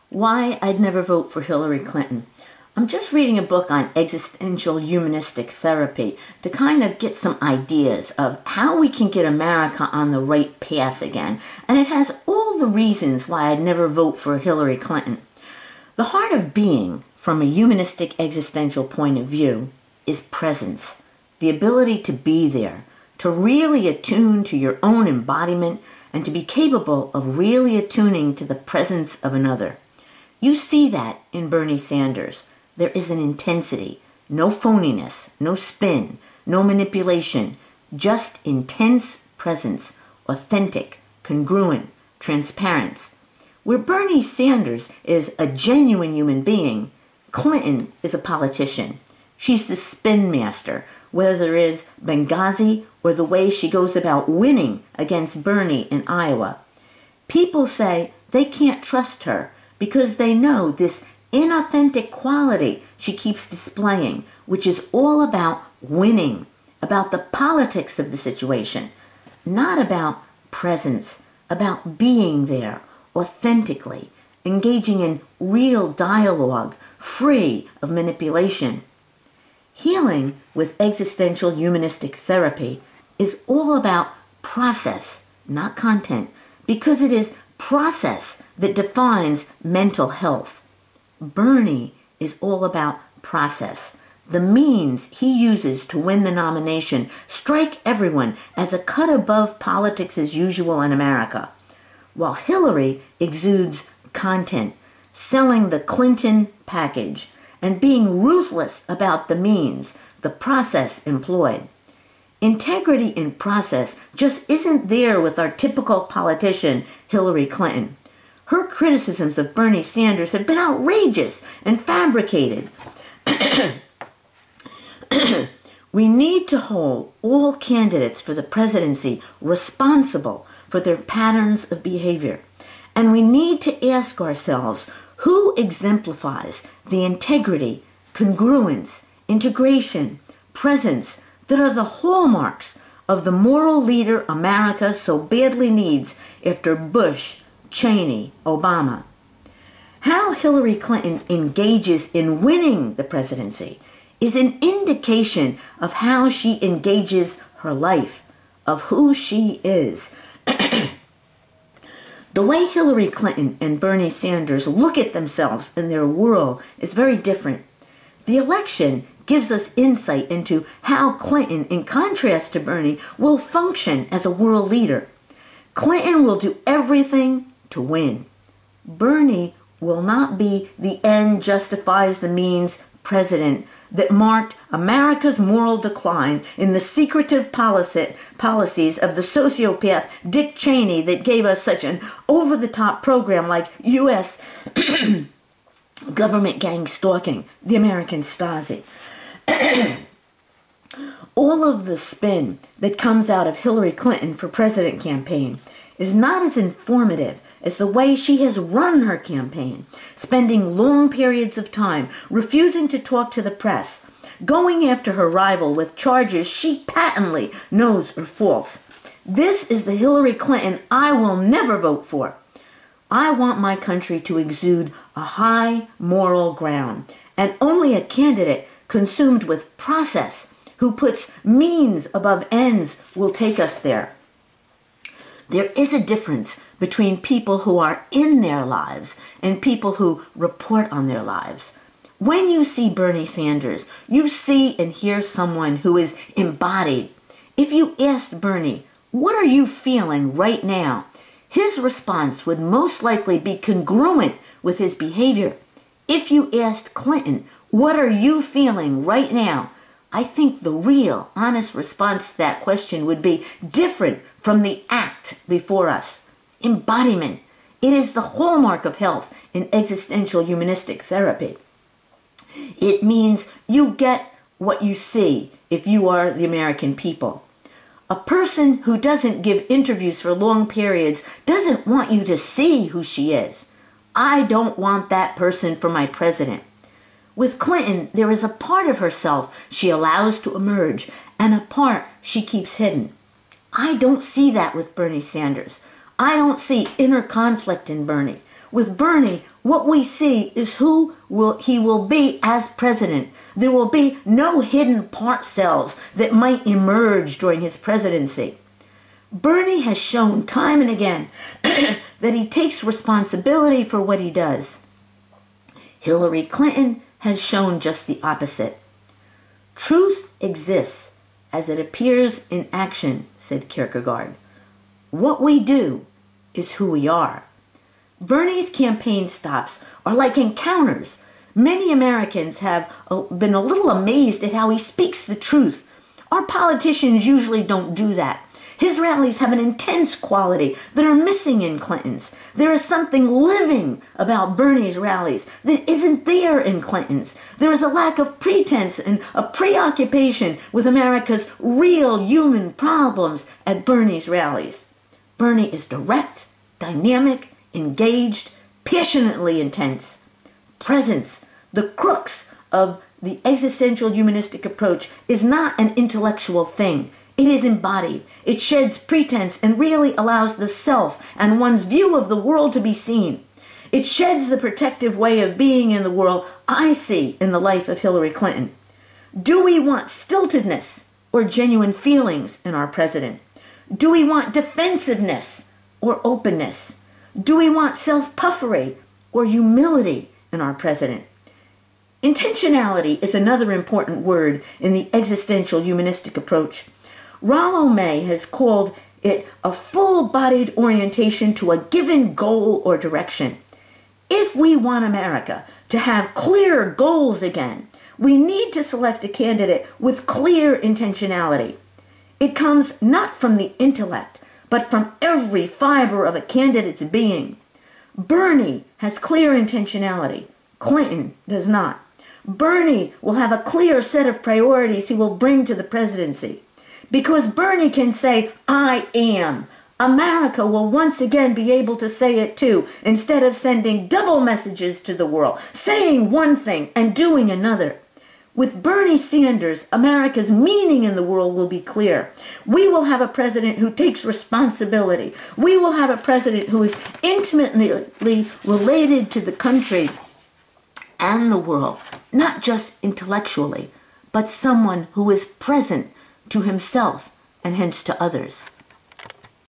Why I'd never vote for Hillary Clinton. I'm just reading a book on existential humanistic therapy to kind of get some ideas of how we can get America on the right path again. And it has all the reasons why I'd never vote for Hillary Clinton. The heart of being, from a humanistic existential point of view, is presence. The ability to be there, to really attune to your own embodiment, and to be capable of really attuning to the presence of another. You see that in Bernie Sanders. There is an intensity, no phoniness, no spin, no manipulation, just intense presence, authentic, congruent, transparent. Where Bernie Sanders is a genuine human being, Clinton is a politician. She's the spin master, whether it is Benghazi or the way she goes about winning against Bernie in Iowa. People say they can't trust her because they know this inauthentic quality she keeps displaying, which is all about winning, about the politics of the situation, not about presence, about being there authentically, engaging in real dialogue, free of manipulation. Healing with existential humanistic therapy is all about process, not content, because it is process that defines mental health. Bernie is all about process. The means he uses to win the nomination strike everyone as a cut above politics as usual in America, while Hillary exudes content, selling the Clinton package, and being ruthless about the means, the process employed. Integrity in process just isn't there with our typical politician, Hillary Clinton. Her criticisms of Bernie Sanders have been outrageous and fabricated. We need to hold all candidates for the presidency responsible for their patterns of behavior. And we need to ask ourselves, who exemplifies the integrity, congruence, integration, presence that are the hallmarks of the moral leader America so badly needs after Bush, Cheney, Obama? How Hillary Clinton engages in winning the presidency is an indication of how she engages her life, of who she is. The way Hillary Clinton and Bernie Sanders look at themselves and their world is very different. The election gives us insight into how Clinton, in contrast to Bernie, will function as a world leader. Clinton will do everything to win. Bernie will not be the end justifies the means president that marked America's moral decline in the secretive policies of the sociopath Dick Cheney that gave us such an over-the-top program like U.S. government gang stalking, the American Stasi. All of the spin that comes out of Hillary Clinton for president campaign is not as informative as the way she has run her campaign, spending long periods of time refusing to talk to the press, going after her rival with charges she patently knows are false. This is the Hillary Clinton I will never vote for. I want my country to exude a high moral ground, and only a candidate consumed with process, who puts means above ends, will take us there. There is a difference between people who are in their lives and people who report on their lives. When you see Bernie Sanders, you see and hear someone who is embodied. If you asked Bernie, what are you feeling right now? His response would most likely be congruent with his behavior. If you asked Clinton, what are you feeling right now? I think the real, honest response to that question would be different from the act before us. Embodiment. It is the hallmark of health in existential humanistic therapy. It means you get what you see if you are the American people. A person who doesn't give interviews for long periods doesn't want you to see who she is. I don't want that person for my president. With Clinton, there is a part of herself she allows to emerge and a part she keeps hidden. I don't see that with Bernie Sanders. I don't see inner conflict in Bernie. With Bernie, what we see is he will be as president. There will be no hidden part cells that might emerge during his presidency. Bernie has shown time and again that he takes responsibility for what he does. Hillary Clinton has shown just the opposite. Truth exists as it appears in action, said Kierkegaard. What we do is who we are. Bernie's campaign stops are like encounters. Many Americans have been a little amazed at how he speaks the truth. Our politicians usually don't do that. His rallies have an intense quality that are missing in Clinton's. There is something living about Bernie's rallies that isn't there in Clinton's. There is a lack of pretense and a preoccupation with America's real human problems at Bernie's rallies. Bernie is direct, dynamic, engaged, passionately intense. Presence, the crux of the existential humanistic approach, is not an intellectual thing. It is embodied. It sheds pretense and really allows the self and one's view of the world to be seen. It sheds the protective way of being in the world I see in the life of Hillary Clinton. Do we want stiltedness or genuine feelings in our president? Do we want defensiveness or openness? Do we want self-puffery or humility in our president? Intentionality is another important word in the existential humanistic approach. Rollo May has called it a full-bodied orientation to a given goal or direction. If we want America to have clear goals again, we need to select a candidate with clear intentionality. It comes not from the intellect, but from every fiber of a candidate's being. Bernie has clear intentionality. Clinton does not. Bernie will have a clear set of priorities he will bring to the presidency. Because Bernie can say, I am. America will once again be able to say it too, instead of sending double messages to the world, saying one thing and doing another. With Bernie Sanders, America's meaning in the world will be clear. We will have a president who takes responsibility. We will have a president who is intimately related to the country and the world, not just intellectually, but someone who is present to himself and hence to others.